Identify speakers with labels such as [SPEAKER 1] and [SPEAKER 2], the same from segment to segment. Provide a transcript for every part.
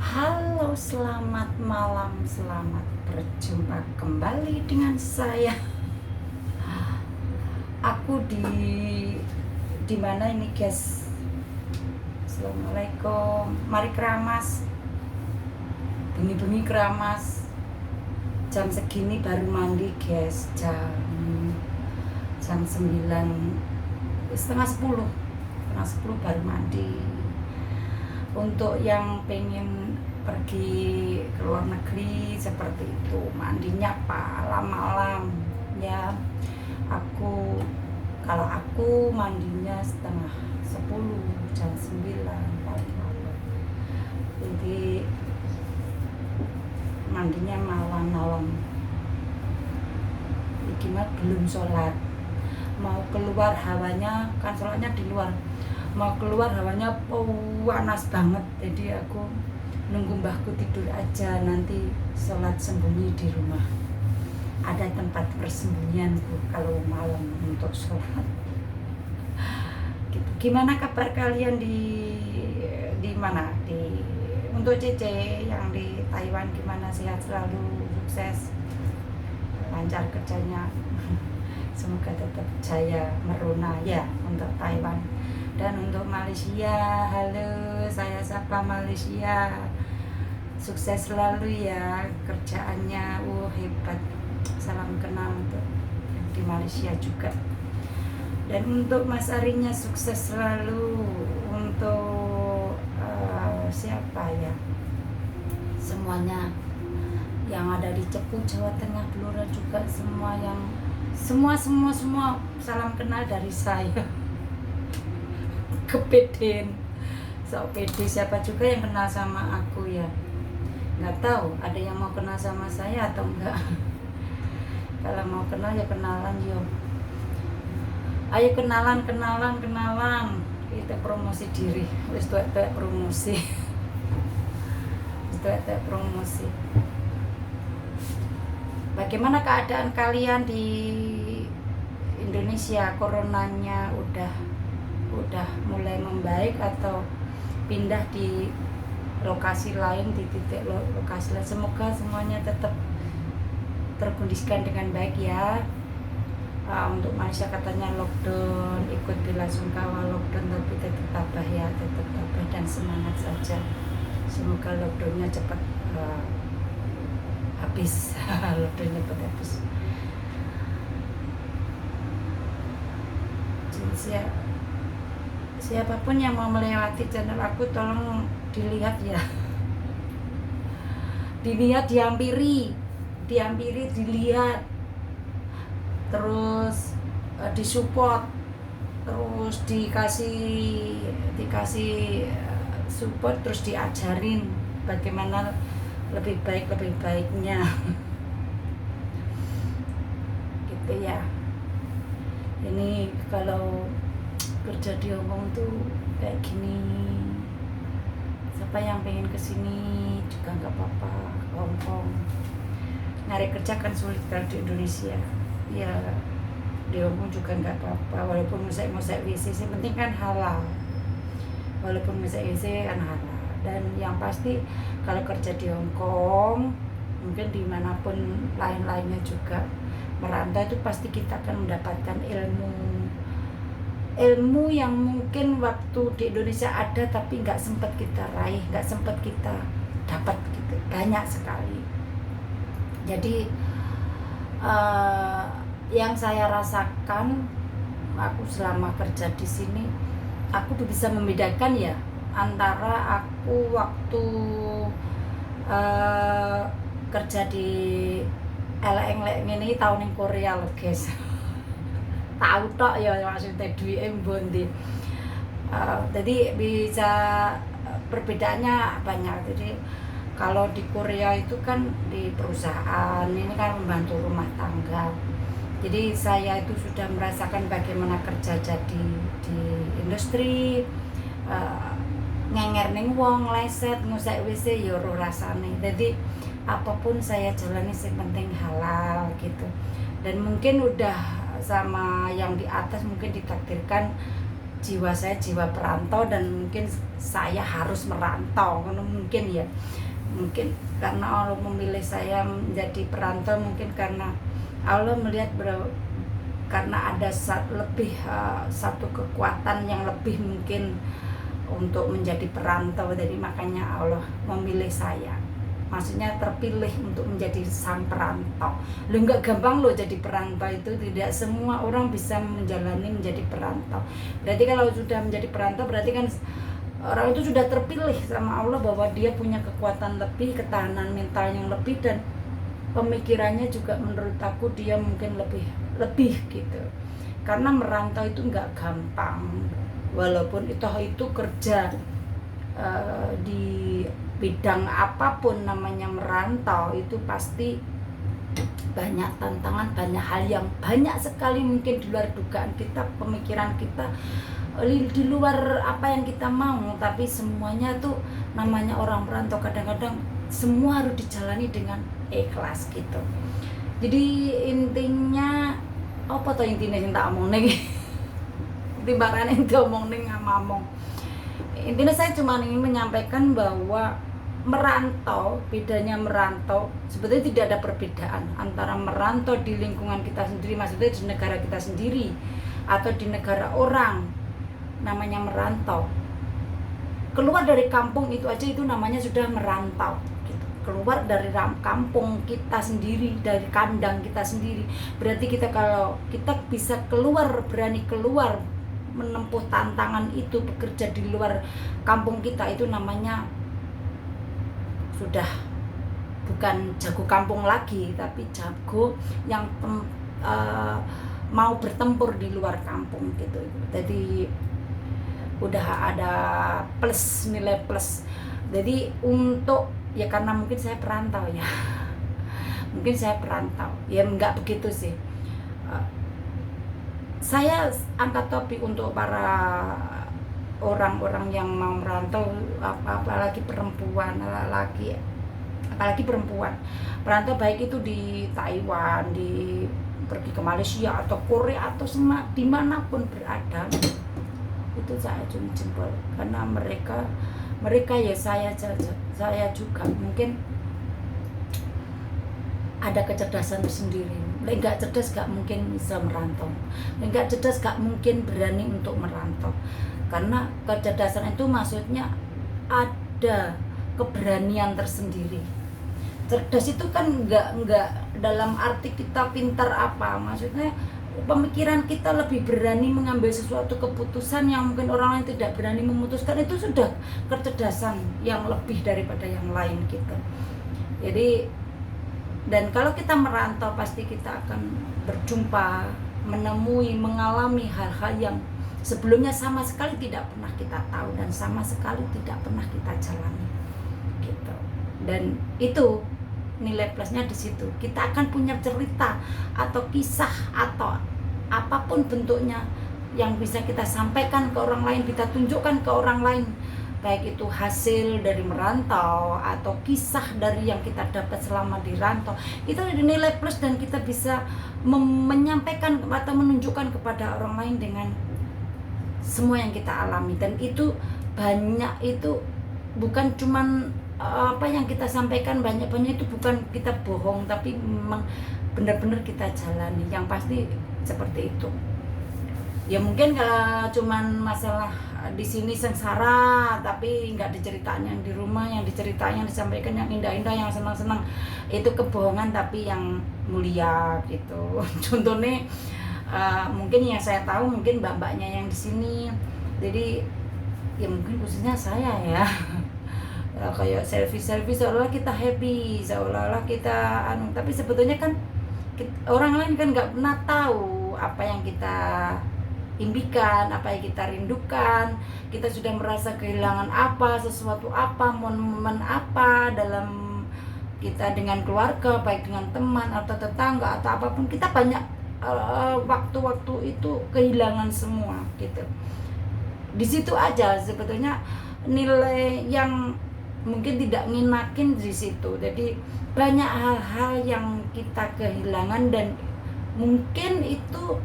[SPEAKER 1] Halo, selamat malam, selamat berjumpa kembali dengan saya. Aku di mana ini, guys? Assalamualaikum. Mari keramas. Bengi-bengi keramas. Jam segini baru mandi, guys. Jam 9, setengah 10. Setengah 10 baru mandi. Untuk yang pengen pergi ke luar negeri seperti itu, mandinya malam-malam ya. Kalau aku mandinya setengah 10, jam 9 paling malam. Jadi mandinya malam-malam. Gimana, belum sholat, mau keluar hawanya, kan sholatnya di luar, mau keluar hawanya panas banget. Jadi aku nunggu mbahku tidur aja, nanti sholat sembunyi di rumah. Ada tempat persembunyianku kalau malam untuk sholat gitu. Gimana kabar kalian di mana, untuk Cece yang di Taiwan? Gimana, sehat selalu, sukses, lancar kerjanya? Semoga tetap jaya meruna ya untuk Taiwan. Dan untuk Malaysia, halo, saya sapa Malaysia, sukses selalu ya kerjaannya, hebat, salam kenal untuk di Malaysia juga. Dan untuk Mas Arinya, sukses selalu. Untuk siapa ya, semuanya yang ada di Cepu, Jawa Tengah, Blora juga, semua salam kenal dari saya. Kepedean, so pede, siapa juga yang kenal sama aku ya, nggak tahu ada yang mau kenal sama saya atau enggak. Kalau mau kenal ya kenalan yo, ayo kenalan, kita promosi diri, wis tuwek promosi. Promosi. Bagaimana keadaan kalian di Indonesia? Coronanya udah mulai membaik atau pindah di lokasi lain, di titik lokasi lain? Semoga semuanya tetap terkondisikan dengan baik ya. Untuk Malaysia katanya lockdown, ikut bela sungkawa lockdown, tapi tetap tabah ya, tetap tabah dan semangat saja. Semoga lockdownnya cepat habis. Lockdownnya cepat habis. Siapapun yang mau melewati channel aku, tolong dilihat ya. Dilihat, dihampiri, dilihat, terus disupport, terus dikasih support, terus diajarin bagaimana lebih baiknya. Gitu ya. Ini kalau kerja di Hongkong tuh kayak gini, siapa yang pengen kesini juga nggak apa-apa. Hongkong nyari kerja kan sulit kalau di Indonesia ya, di Hongkong juga nggak apa-apa, walaupun musik WC sih, penting kan halal, walaupun musik WC kan halal. Dan yang pasti kalau kerja di Hongkong, mungkin dimanapun lain-lainnya juga merantau, itu pasti kita akan mendapatkan ilmu yang mungkin waktu di Indonesia ada tapi nggak sempat kita raih, nggak sempat kita dapat gitu, banyak sekali. Jadi yang saya rasakan aku selama kerja di sini, aku bisa membedakan ya antara aku waktu kerja di elek-elek ini tahun yang Korea loh guys. Tahu tok ya maksudnya duit embondi. Jadi bisa perbedaannya banyak. Jadi kalau di Korea itu kan di perusahaan, ini kan membantu rumah tangga. Jadi saya itu sudah merasakan bagaimana kerja jadi di industri, ngenger ning wong, leset, ngusek WC ya ora rasane. Jadi apapun saya jalani yang penting halal gitu. Dan mungkin udah sama yang di atas mungkin ditakdirkan jiwa saya jiwa perantau dan mungkin saya harus merantau, mungkin ya, mungkin karena Allah memilih saya menjadi perantau, mungkin karena Allah melihat karena ada satu kekuatan yang lebih mungkin untuk menjadi perantau, jadi makanya Allah memilih saya, maksudnya terpilih untuk menjadi sang perantau. Nggak gampang loh jadi perantau itu, tidak semua orang bisa menjalani menjadi perantau. Berarti kalau sudah menjadi perantau berarti kan orang itu sudah terpilih sama Allah bahwa dia punya kekuatan lebih, ketahanan mental yang lebih, dan pemikirannya juga menurut aku dia mungkin lebih gitu. Karena merantau itu nggak gampang, walaupun itu kerja di bidang apapun namanya merantau, itu pasti banyak tantangan, banyak hal yang banyak sekali mungkin di luar dugaan kita, pemikiran kita, di luar apa yang kita mau. Tapi semuanya tuh namanya orang merantau, kadang-kadang semua harus dijalani dengan ikhlas gitu. Jadi intinya apa tuh intinya yang tak omong nih timbangan itu omong nih ngamamong. Intinya saya cuma ingin menyampaikan bahwa merantau, bedanya merantau sebetulnya tidak ada perbedaan antara merantau di lingkungan kita sendiri, maksudnya di negara kita sendiri, atau di negara orang, namanya merantau. Keluar dari kampung itu aja itu namanya sudah merantau gitu. Keluar dari kampung kita sendiri, dari kandang kita sendiri, berarti kalau kita bisa keluar, berani keluar menempuh tantangan itu, bekerja di luar kampung kita, itu namanya sudah bukan jago kampung lagi, tapi jago yang mau bertempur di luar kampung gitu. Jadi udah ada plus, nilai plus. Jadi untuk ya karena mungkin saya perantau ya mungkin saya perantau ya, enggak begitu sih. Saya angkat topik untuk para orang-orang yang mau merantau, apalagi perempuan, apalagi perempuan perantau, baik itu di Taiwan, pergi ke Malaysia atau Korea atau dimanapun berada, itu saya acungi jempol, karena mereka ya saya juga mungkin ada kecerdasan tersendiri. Nggak cerdas gak mungkin bisa merantau, nggak cerdas gak mungkin berani untuk merantau. Karena kecerdasan itu maksudnya ada keberanian tersendiri. Cerdas itu kan nggak dalam arti kita pintar apa, maksudnya pemikiran kita lebih berani mengambil sesuatu keputusan yang mungkin orang lain tidak berani memutuskan, itu sudah kecerdasan yang lebih daripada yang lain gitu. Jadi, dan kalau kita merantau pasti kita akan berjumpa, menemui, mengalami hal-hal yang sebelumnya sama sekali tidak pernah kita tahu dan sama sekali tidak pernah kita jalani gitu. Dan itu nilai plusnya di situ. Kita akan punya cerita atau kisah atau apapun bentuknya yang bisa kita sampaikan ke orang lain, kita tunjukkan ke orang lain, baik itu hasil dari merantau atau kisah dari yang kita dapat selama di rantau. Itu ada nilai plus dan kita bisa menyampaikan atau menunjukkan kepada orang lain dengan semua yang kita alami. Dan itu banyak, itu bukan cuman apa yang kita sampaikan, banyak-banyak itu bukan kita bohong, tapi memang benar-benar kita jalani, yang pasti seperti itu. Ya mungkin kalau cuman masalah di sini sengsara tapi nggak diceritain yang di rumah, yang diceritain, yang disampaikan yang indah-indah, yang senang-senang, itu kebohongan tapi yang mulia gitu. Contohnya mungkin yang saya tahu mungkin mbak-mbaknya yang di sini, jadi ya mungkin khususnya saya ya kayak selfie seolah-olah kita happy, seolah-olah kita tapi sebetulnya kan orang lain kan nggak pernah tahu apa yang kita impikan, apa yang kita rindukan. Kita sudah merasa kehilangan apa, sesuatu apa, momen apa dalam kita dengan keluarga, baik dengan teman atau tetangga atau apapun, kita banyak waktu-waktu itu kehilangan semua gitu. Di situ aja sebetulnya nilai yang mungkin tidak nginakin di situ. Jadi banyak hal-hal yang kita kehilangan dan mungkin itu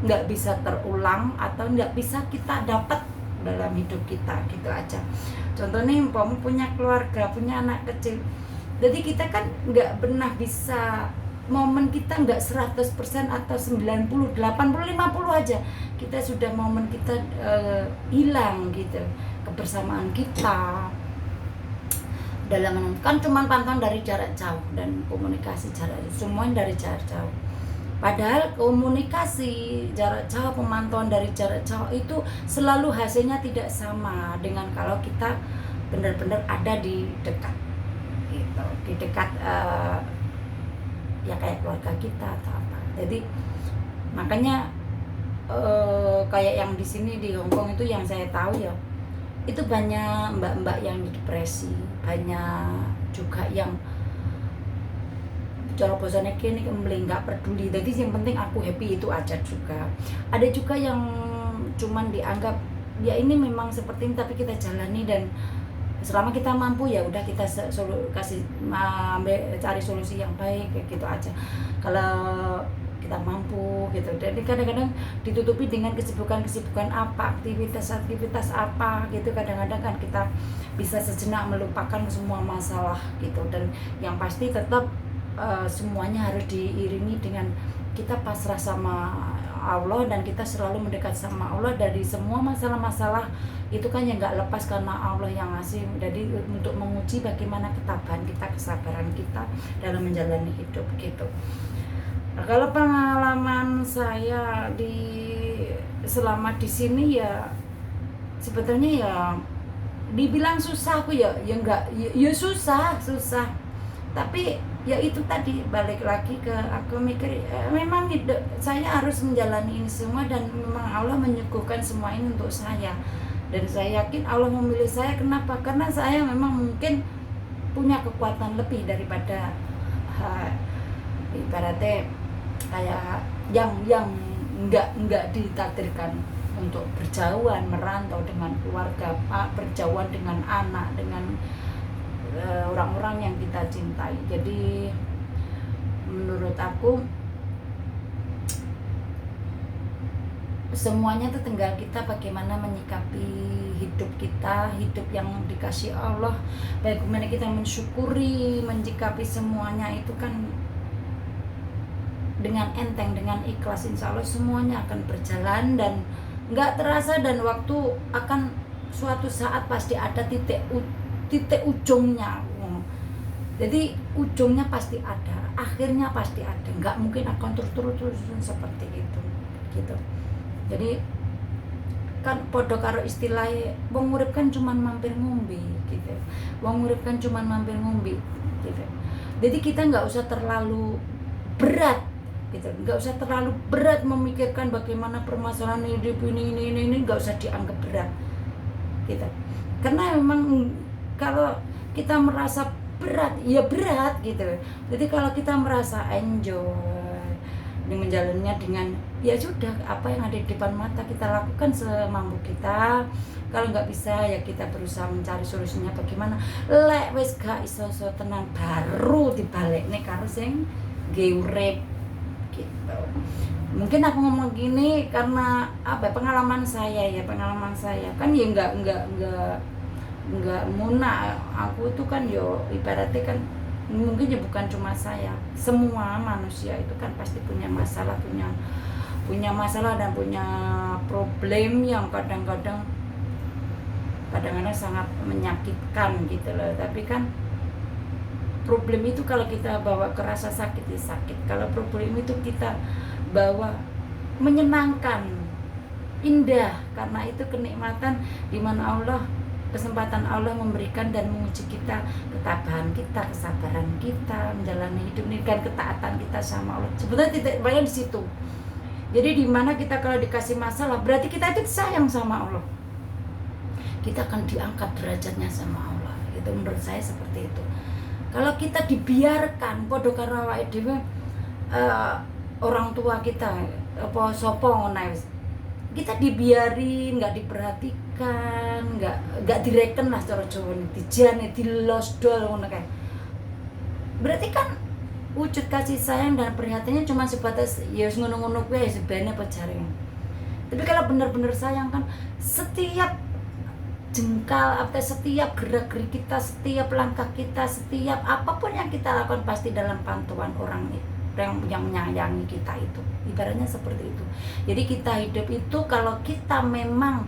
[SPEAKER 1] nggak bisa terulang atau nggak bisa kita dapat dalam hidup kita, gitu aja. Contohnya umpama punya keluarga, punya anak kecil, jadi kita kan nggak pernah bisa, momen kita nggak 100% atau 90, 80, 50 aja kita sudah momen kita hilang gitu, kebersamaan kita dalam kan cuma pantauan dari jarak jauh dan komunikasi jarak semuanya dari jarak jauh. Padahal komunikasi jarak jauh, pemantauan dari jarak jauh itu selalu hasilnya tidak sama dengan kalau kita benar-benar ada di dekat gitu, di dekat ya kayak keluarga kita atau apa. Jadi makanya kayak yang di sini di Hong Kong itu yang saya tahu ya, itu banyak mbak-mbak yang depresi, banyak juga yang cara bosannya kini kembali nggak peduli. Jadi yang penting aku happy itu aja juga. Ada juga yang cuman dianggap ya ini memang seperti ini tapi kita jalani, dan selama kita mampu ya udah kita cari solusi yang baik kayak gitu aja. Kalau kita mampu gitu. Jadi kadang-kadang ditutupi dengan kesibukan apa, aktivitas apa gitu. Kadang-kadang kan kita bisa sejenak melupakan semua masalah gitu. Dan yang pasti tetap semuanya harus diiringi dengan kita pasrah sama Allah dan kita selalu mendekat sama Allah. Dari semua masalah-masalah itu kan yang nggak lepas karena Allah yang ngasih. Jadi untuk menguji bagaimana ketabahan kita, kesabaran kita dalam menjalani hidup gitu. Nah, kalau pengalaman saya selama di sini ya sebetulnya ya dibilang susah aku ya enggak ya susah. Tapi ya itu tadi balik lagi ke aku mikir memang saya harus menjalani ini semua dan memang Allah menyuguhkan semua ini untuk saya. Dan saya yakin Allah memilih saya. Kenapa? Karena saya memang mungkin punya kekuatan lebih daripada ibaratnya kayak yang enggak ditakdirkan untuk berjauhan, merantau dengan keluarga, berjauhan dengan anak, dengan orang-orang yang kita cintai. Jadi menurut aku semuanya itu tinggal kita bagaimana menyikapi hidup kita, hidup yang dikasih Allah, bagaimana kita mensyukuri, menyikapi semuanya itu kan dengan enteng, dengan ikhlas. Insya Allah semuanya akan berjalan dan nggak terasa, dan waktu akan suatu saat pasti ada titik ujungnya. Jadi ujungnya pasti ada, akhirnya pasti ada, nggak mungkin akan terus seperti itu gitu. Jadi kan podo karo istilah wong urip kan cuman mampir ngombe gitu. Wong urip kan cuman mampir ngombe gitu. Jadi kita nggak usah terlalu berat gitu, nggak usah terlalu berat memikirkan bagaimana permasalahan hidup ini nggak usah dianggap berat gitu. Karena memang kalau kita merasa berat ya berat gitu. Jadi kalau kita merasa enjoy menjalannya dengan ya sudah, apa yang ada di depan mata kita lakukan semampu kita. Kalau nggak bisa ya kita berusaha mencari solusinya bagaimana. Lek wis gak iso tenan baru dibalik nih karo sing urip gitu. Mungkin aku ngomong gini karena apa, pengalaman saya kan ya nggak muna. Aku tuh kan yo ibaratnya kan mungkin ya bukan cuma saya, semua manusia itu kan pasti punya masalah dan punya problem yang kadang-kadang sangat menyakitkan gitu loh. Tapi kan problem itu kalau kita bawa ke rasa sakit ya sakit, kalau problem itu kita bawa menyenangkan, indah, karena itu kenikmatan di mana kesempatan Allah memberikan dan menguji kita, ketabahan kita, kesabaran kita menjalani hidup ini, dan ketaatan kita sama Allah. Sebetulnya titik bayang di situ. Jadi di mana kita kalau dikasih masalah, berarti kita itu sayang sama Allah. Kita akan diangkat derajatnya sama Allah. Itu menurut saya seperti itu. Kalau kita dibiarkan podo karo awake dhewe, orang tua kita apa sapa ngono kita dibiarin, nggak diperhatikan, nggak direken lah cara Jawa, dijane dilosdol ngono kae. Berarti kan wujud kasih sayang dan perhatiannya cuma sebatas ya ngono-ngono kuwi ya sebenarnya pacaran. Tapi kalau benar-benar sayang kan setiap jengkal atau setiap gerak-gerik kita, setiap langkah kita, setiap apapun yang kita lakukan pasti dalam pantauan orang yang menyayangi kita itu. Ibaratnya seperti itu. Jadi kita hidup itu kalau kita memang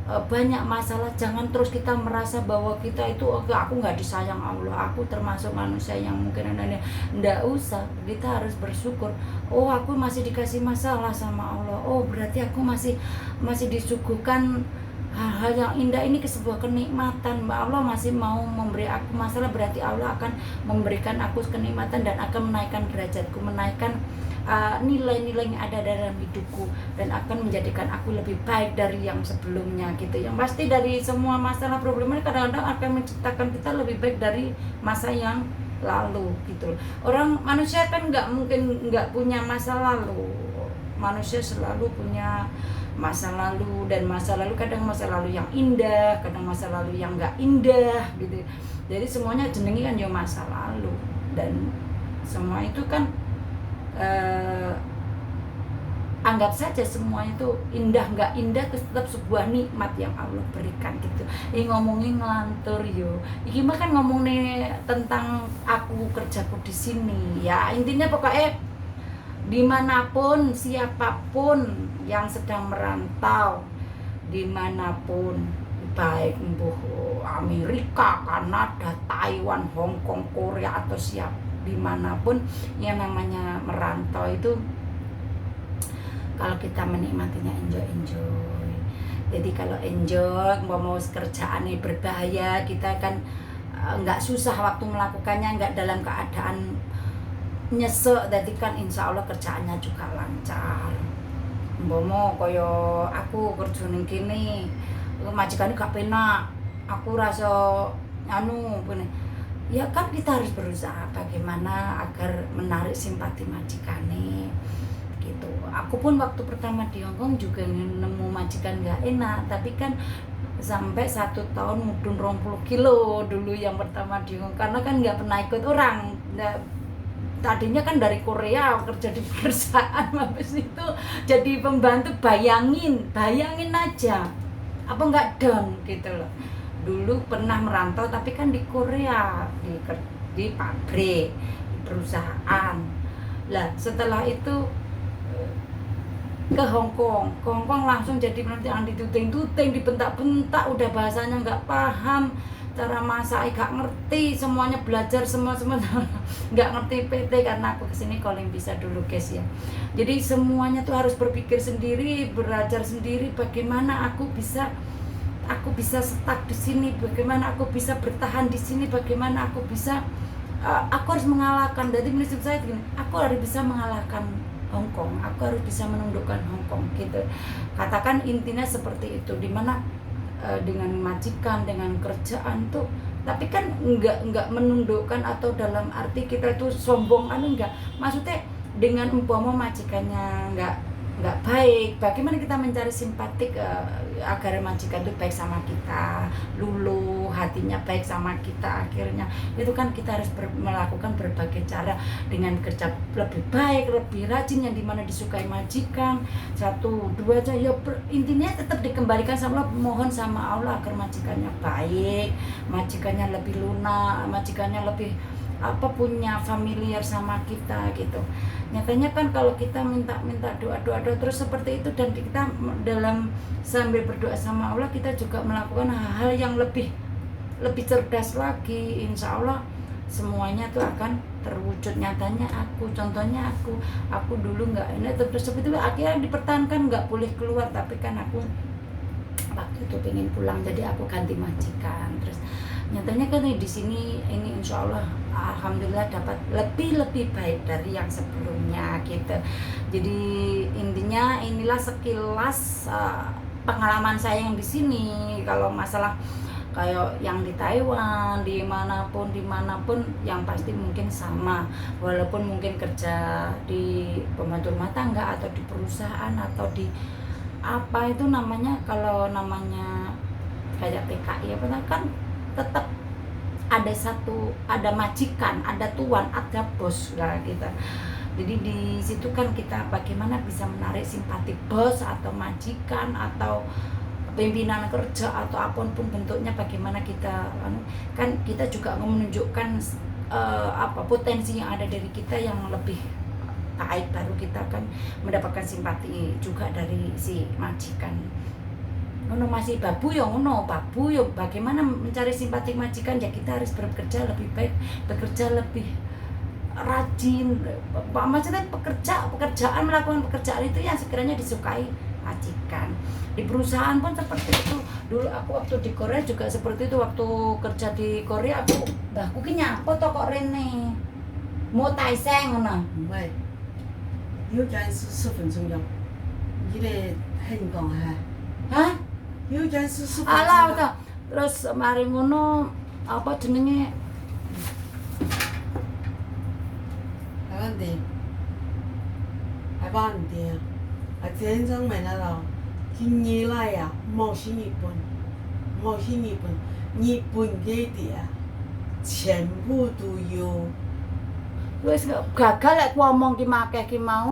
[SPEAKER 1] banyak masalah, jangan terus kita merasa bahwa kita itu aku nggak disayang Allah, aku termasuk manusia yang mungkin aneh. Nggak usah, kita harus bersyukur. Oh, aku masih dikasih masalah sama Allah. Oh, berarti aku masih disuguhkan hal-hal yang indah, ini ke sebuah kenikmatan. Allah masih mau memberi aku masalah, berarti Allah akan memberikan aku kenikmatan dan akan menaikkan derajatku, menaikkan nilai-nilai yang ada dalam hidupku dan akan menjadikan aku lebih baik dari yang sebelumnya gitu. Yang pasti dari semua masalah problem ini kadang-kadang akan menciptakan kita lebih baik dari masa yang lalu gitu. Orang manusia kan nggak mungkin nggak punya masa lalu. Manusia selalu punya masa lalu, dan masa lalu kadang masa lalu yang indah, kadang masa lalu yang nggak indah gitu. Jadi semuanya jenengi kan ya masa lalu, dan semua itu kan anggap saja semua itu indah nggak indah itu tetap sebuah nikmat yang Allah berikan gitu. Ini ngomongin ngelantur yo, ini mah kan ngomongin tentang aku kerjaku di sini ya, intinya pokoknya dimanapun siapapun yang sedang merantau, dimanapun, baik Amerika, Kanada, Taiwan, Hong Kong, Korea atau siapa, dimanapun yang namanya merantau itu, kalau kita menikmatinya enjoy. Jadi kalau enjoy, mau kerjaan ini berbahaya, kita kan nggak susah waktu melakukannya, nggak dalam keadaan nyesek. Jadi kan insya Allah kerjaannya juga lancar. Mau koyo aku kerja ning kene, majikane gak penak, aku rasa ya kan kita harus berusaha bagaimana agar menarik simpati majikane gitu. Aku pun waktu pertama di Hongkong juga nemu majikan gak enak, tapi kan sampai 1 tahun mudun 20 kilo dulu yang pertama di Hongkong, karena kan nggak pernah ikut orang. Tadinya kan dari Korea kerja di perusahaan, habis itu jadi pembantu. Bayangin aja apa nggak down gitu loh. Dulu pernah merantau tapi kan di Korea, di pabrik, di perusahaan lah. Setelah itu ke Hongkong langsung jadi penanti yang dituteng-tuteng, dibentak-bentak, udah bahasanya nggak paham, cara masak gak ngerti, semuanya belajar semua nggak ngerti PT, karena aku kesini calling bisa dulu guys ya. Jadi semuanya tuh harus berpikir sendiri, belajar sendiri, bagaimana aku bisa stuck di sini, bagaimana aku bisa bertahan di sini, bagaimana aku bisa aku harus mengalahkan. Jadi prinsip saya gini, aku harus bisa mengalahkan Hongkong, aku harus bisa menundukkan Hongkong gitu. Katakan intinya seperti itu, dimana dengan majikan, dengan kerjaan tuh, tapi kan enggak menundukkan atau dalam arti kita itu sombong, enggak. Maksudnya dengan umpama majikannya enggak baik, bagaimana kita mencari simpatik agar majikan itu baik sama kita, luluh hatinya baik sama kita. Akhirnya itu kan kita harus melakukan berbagai cara dengan kerja lebih baik, lebih rajin, yang dimana disukai majikan. 1, 2 aja ya, intinya tetap dikembalikan sama Allah. Mohon sama Allah agar majikannya baik, majikannya lebih lunak, majikannya lebih punya familiar sama kita gitu. Nyatanya kan kalau kita minta doa terus seperti itu, dan kita dalam sambil berdoa sama Allah, kita juga melakukan hal-hal yang lebih cerdas lagi. Insya Allah semuanya tuh akan terwujud. Nyatanya contohnya aku dulu nggak ini terus seperti itu, akhirnya dipertahankan, nggak boleh keluar, tapi kan aku waktu itu pengen pulang, jadi aku ganti majikan. Terus nyatanya kan di sini ini insya Allah alhamdulillah dapat lebih baik dari yang sebelumnya gitu. Jadi intinya inilah sekilas pengalaman saya yang di sini. Kalau masalah kayak yang di Taiwan, dimanapun yang pasti mungkin sama, walaupun mungkin kerja di pembantu rumah tangga atau di perusahaan atau di apa itu namanya, kalau namanya kayak PKI kan tetap ada majikan, ada tuan, ada bos lah kita. Jadi di situ kan kita bagaimana bisa menarik simpati bos atau majikan atau pimpinan kerja atau apapun bentuknya, bagaimana kita kan kita juga menunjukkan potensi yang ada dari kita yang lebih baik, baru kita akan mendapatkan simpati juga dari si majikan. Ngono masih babu ya ngono, babu ya bagaimana mencari simpati majikan, ya kita harus bekerja lebih baik, bekerja lebih rajin. Maksudnya pekerjaan melakukan pekerjaan itu yang sekiranya disukai majikan. Di perusahaan pun seperti itu. Dulu aku waktu di Korea juga seperti itu. Waktu kerja di Korea aku mbahku ki nyapa to kok rene. Mau taiseng ngono.
[SPEAKER 2] 唔係，要講10分鐘咗，你哋聽講下，
[SPEAKER 1] Hah?
[SPEAKER 2] 要講10分鐘。
[SPEAKER 1] Alah to. Terus mari ngono apa jenenge?
[SPEAKER 2] 台灣店，台灣店，真正買得到，今年來呀，冇新日本，冇新日本，日本嘅店全部都有。
[SPEAKER 1] Wis gagal lek ku omong ki makeh ki mau.